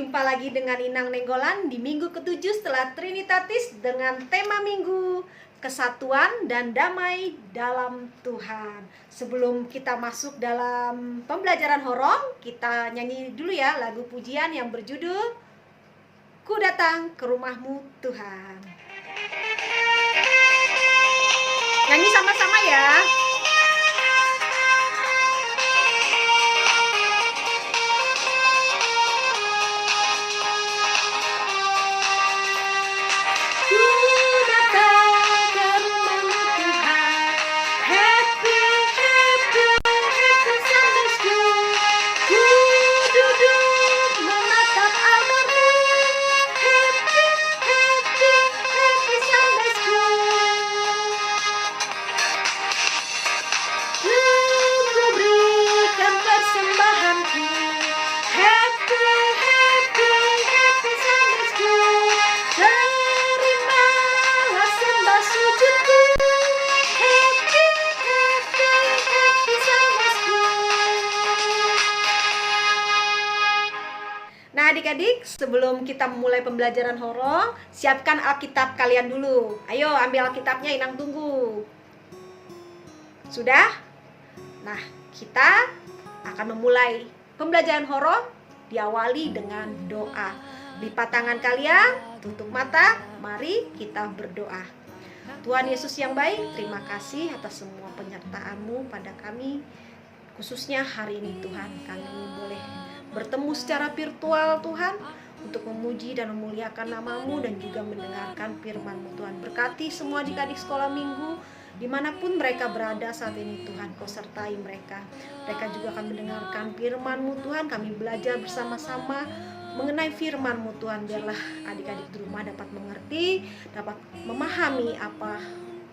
jumpa lagi dengan Inang Nenggolan di minggu ke-7 setelah Trinitatis dengan tema minggu kesatuan dan damai dalam Tuhan. Sebelum kita masuk dalam pembelajaran horong, kita nyanyi dulu ya lagu pujian yang berjudul Ku Datang ke Rumahmu Tuhan. Nyanyi sama-sama ya. Adik-adik, sebelum kita memulai pembelajaran horong, siapkan Alkitab kalian dulu. Ayo ambil Alkitabnya, Inang tunggu. Sudah? Nah, kita akan memulai pembelajaran horong diawali dengan doa. Lipat tangan kalian, tutup mata, mari kita berdoa. Tuhan Yesus yang baik, terima kasih atas semua penyertaan-Mu pada kami. Khususnya hari ini Tuhan, kami boleh bertemu secara virtual Tuhan untuk memuji dan memuliakan nama-Mu dan juga mendengarkan firman-Mu Tuhan. Berkati semua adik-adik sekolah minggu dimanapun mereka berada saat ini Tuhan, Kau sertai mereka. Mereka juga akan mendengarkan firman-Mu Tuhan. Kami belajar bersama-sama mengenai firman-Mu Tuhan. Biarlah adik-adik di rumah dapat mengerti, dapat memahami apa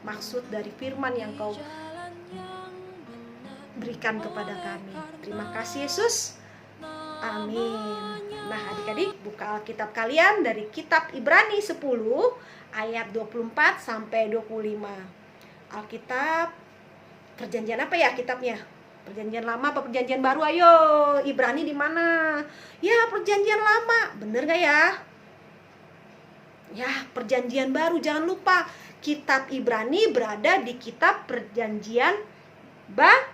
maksud dari firman yang Kau berikan kepada kami. Terima kasih Yesus. Amin. Nah adik-adik, buka Alkitab kalian dari kitab Ibrani 10 ayat 24 sampai 25. Alkitab perjanjian apa ya kitabnya? Perjanjian lama apa perjanjian baru? Ayo, Ibrani di mana? Ya, perjanjian lama. Bener gak ya? Ya, perjanjian baru. Jangan lupa, kitab Ibrani berada di kitab perjanjian baru.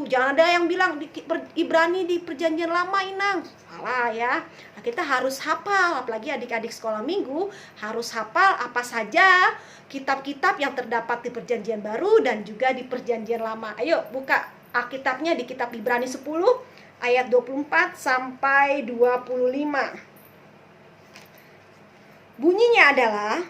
Jangan ada yang bilang di Ibrani di perjanjian lama, Inang. Salah ya. Nah, kita harus hafal, apalagi adik-adik sekolah minggu harus hafal apa saja kitab-kitab yang terdapat di perjanjian baru dan juga di perjanjian lama. Ayo buka Alkitabnya di kitab Ibrani 10 ayat 24 sampai 25. Bunyinya adalah,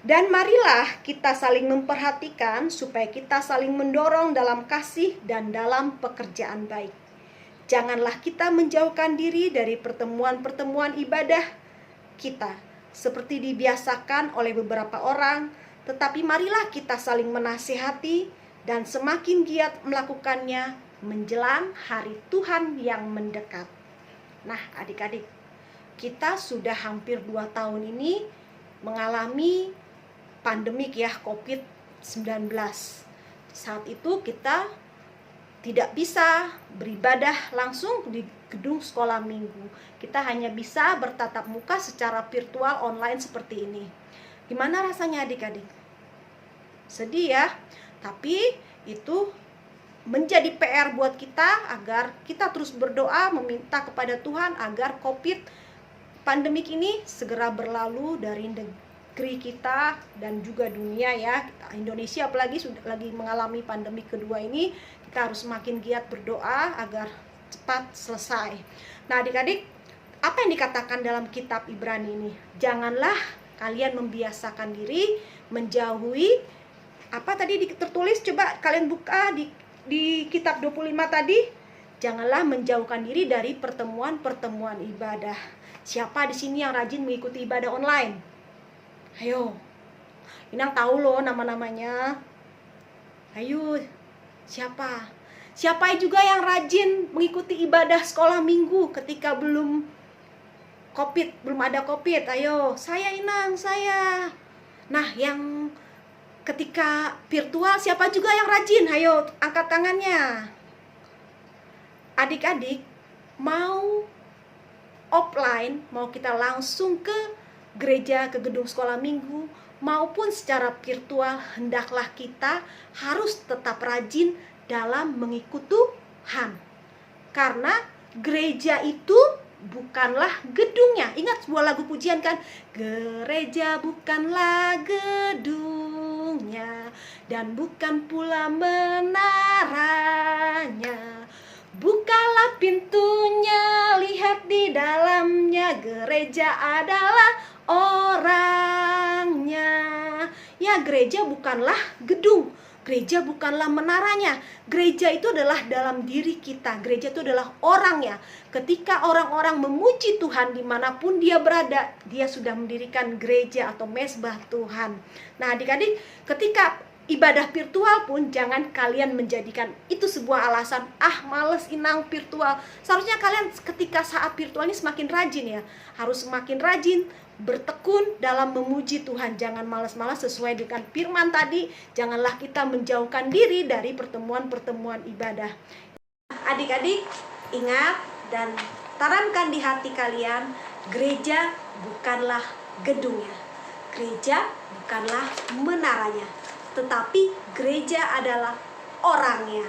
dan marilah kita saling memperhatikan supaya kita saling mendorong dalam kasih dan dalam pekerjaan baik. Janganlah kita menjauhkan diri dari pertemuan-pertemuan ibadah kita, seperti dibiasakan oleh beberapa orang, tetapi marilah kita saling menasihati dan semakin giat melakukannya menjelang hari Tuhan yang mendekat. Nah adik-adik, kita sudah hampir 2 tahun ini mengalami pandemik ya, COVID-19. Saat itu kita tidak bisa beribadah langsung di gedung sekolah minggu. Kita hanya bisa bertatap muka secara virtual online seperti ini. Gimana rasanya adik-adik? Sedih ya, tapi itu menjadi PR buat kita agar kita terus berdoa meminta kepada Tuhan agar COVID pandemik ini segera berlalu dari negeri kita dan juga dunia ya. Indonesia apalagi sudah lagi mengalami pandemi kedua ini, kita harus semakin giat berdoa agar cepat selesai. Nah adik-adik, apa yang dikatakan dalam kitab Ibrani ini? Janganlah kalian membiasakan diri menjauhi, apa tadi tertulis, coba kalian buka di kitab 25 tadi. Janganlah menjauhkan diri dari pertemuan-pertemuan ibadah. Siapa di sini yang rajin mengikuti ibadah online? Ayo, Inang tahu loh nama-namanya. Ayo, siapa? Siapa juga yang rajin mengikuti ibadah sekolah minggu ketika belum ada COVID? Ayo, saya Inang, saya. Nah, yang ketika virtual siapa juga yang rajin? Ayo, angkat tangannya. Adik-adik, mau offline, mau kita langsung ke gereja, ke gedung sekolah minggu, maupun secara virtual, hendaklah kita harus tetap rajin dalam mengikuti Tuhan. Karena gereja itu bukanlah gedungnya. Ingat sebuah lagu pujian kan? Gereja bukanlah gedungnya, dan bukan pula menaranya. Bukalah pintunya, lihat di dalamnya, gereja adalah orangnya. Ya, gereja bukanlah gedung, gereja bukanlah menaranya. Gereja itu adalah dalam diri kita. Gereja itu adalah orangnya. Ketika orang-orang memuji Tuhan dimanapun dia berada, dia sudah mendirikan gereja atau mezbah Tuhan. Nah adik-adik, ketika ibadah virtual pun jangan kalian menjadikan itu sebuah alasan, males inang virtual. Seharusnya kalian ketika saat virtual ini semakin rajin ya. Harus semakin rajin bertekun dalam memuji Tuhan. Jangan malas-malas, sesuai dengan firman tadi. Janganlah kita menjauhkan diri dari pertemuan-pertemuan ibadah. Adik-adik, ingat dan tanamkan di hati kalian, gereja bukanlah gedungnya, gereja bukanlah menaranya, tetapi gereja adalah orangnya.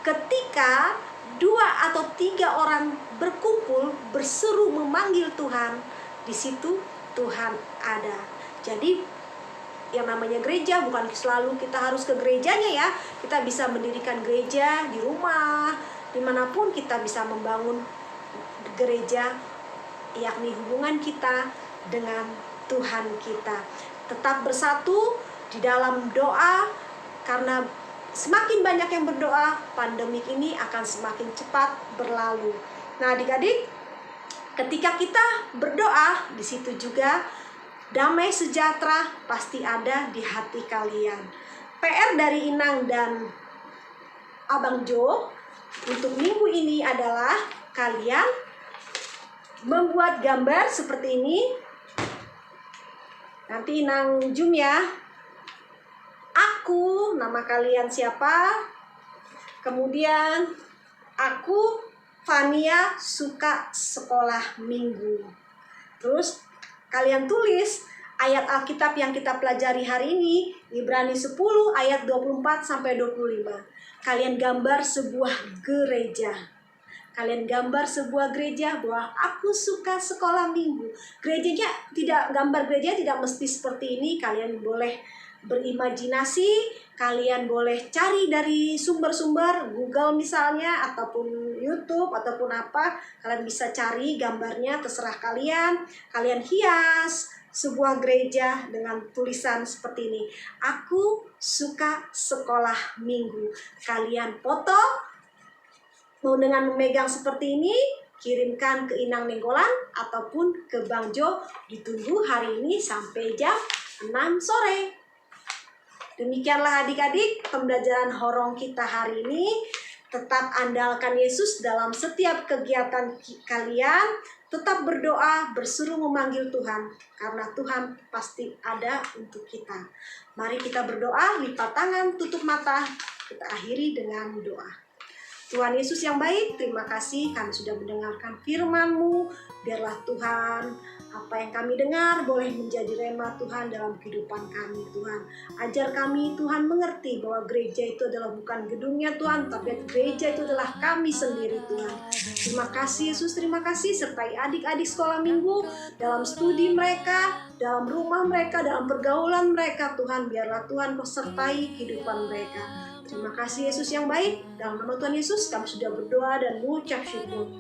Ketika 2 atau 3 orang berkumpul, berseru memanggil Tuhan, di situ Tuhan ada. Jadi yang namanya gereja bukan selalu kita harus ke gerejanya ya. Kita bisa mendirikan gereja di rumah, dimanapun kita bisa membangun gereja, yakni hubungan kita dengan Tuhan kita. Tetap bersatu di dalam doa, karena semakin banyak yang berdoa, pandemik ini akan semakin cepat berlalu. Nah adik-adik, ketika kita berdoa, di situ juga damai sejahtera pasti ada di hati kalian. PR dari Inang dan Abang Jo untuk minggu ini adalah kalian membuat gambar seperti ini. Nanti Inang zoom ya. Aku, nama kalian siapa? Kemudian aku, Fania, suka sekolah minggu. Terus kalian tulis ayat Alkitab yang kita pelajari hari ini, Ibrani 10 ayat 24 sampai 25. Kalian gambar sebuah gereja. Kalian gambar sebuah gereja bahwa aku suka sekolah minggu. Gerejanya tidak, gambar gereja tidak mesti seperti ini. Kalian boleh berimajinasi, kalian boleh cari dari sumber-sumber Google misalnya, ataupun YouTube, ataupun apa. Kalian bisa cari gambarnya, terserah kalian. Kalian hias sebuah gereja dengan tulisan seperti ini, aku suka sekolah minggu. Kalian foto, mau dengan memegang seperti ini, kirimkan ke Inang Nenggolan ataupun ke Bang Jo. Ditunggu hari ini sampai jam 6 sore. Demikianlah adik-adik pembelajaran horong kita hari ini. Tetap andalkan Yesus dalam setiap kegiatan kalian. Tetap berdoa, berseru memanggil Tuhan, karena Tuhan pasti ada untuk kita. Mari kita berdoa, lipat tangan, tutup mata. Kita akhiri dengan doa. Tuhan Yesus yang baik, terima kasih kami sudah mendengarkan firman-Mu. Biarlah Tuhan, apa yang kami dengar boleh menjadi rema Tuhan dalam kehidupan kami Tuhan. Ajar kami Tuhan mengerti bahwa gereja itu adalah bukan gedungnya Tuhan, tapi gereja itu adalah kami sendiri Tuhan. Terima kasih Yesus, terima kasih. Sertai adik-adik sekolah minggu dalam studi mereka, dalam rumah mereka, dalam pergaulan mereka Tuhan. Biarlah Tuhan sertai kehidupan mereka. Terima kasih Yesus yang baik. Dalam nama Tuhan Yesus kami sudah berdoa dan mengucap syukur.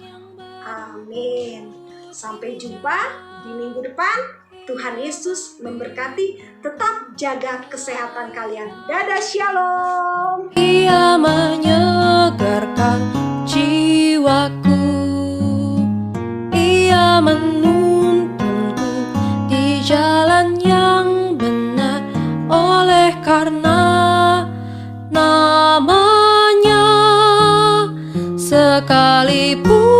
Amin. Sampai jumpa di minggu depan. Tuhan Yesus memberkati. Tetap jaga kesehatan kalian. Dadah, shalom. Ia menyegarkan jiwaku, Ia menuntunku di jalan yang benar, oleh karena namanya sekalipun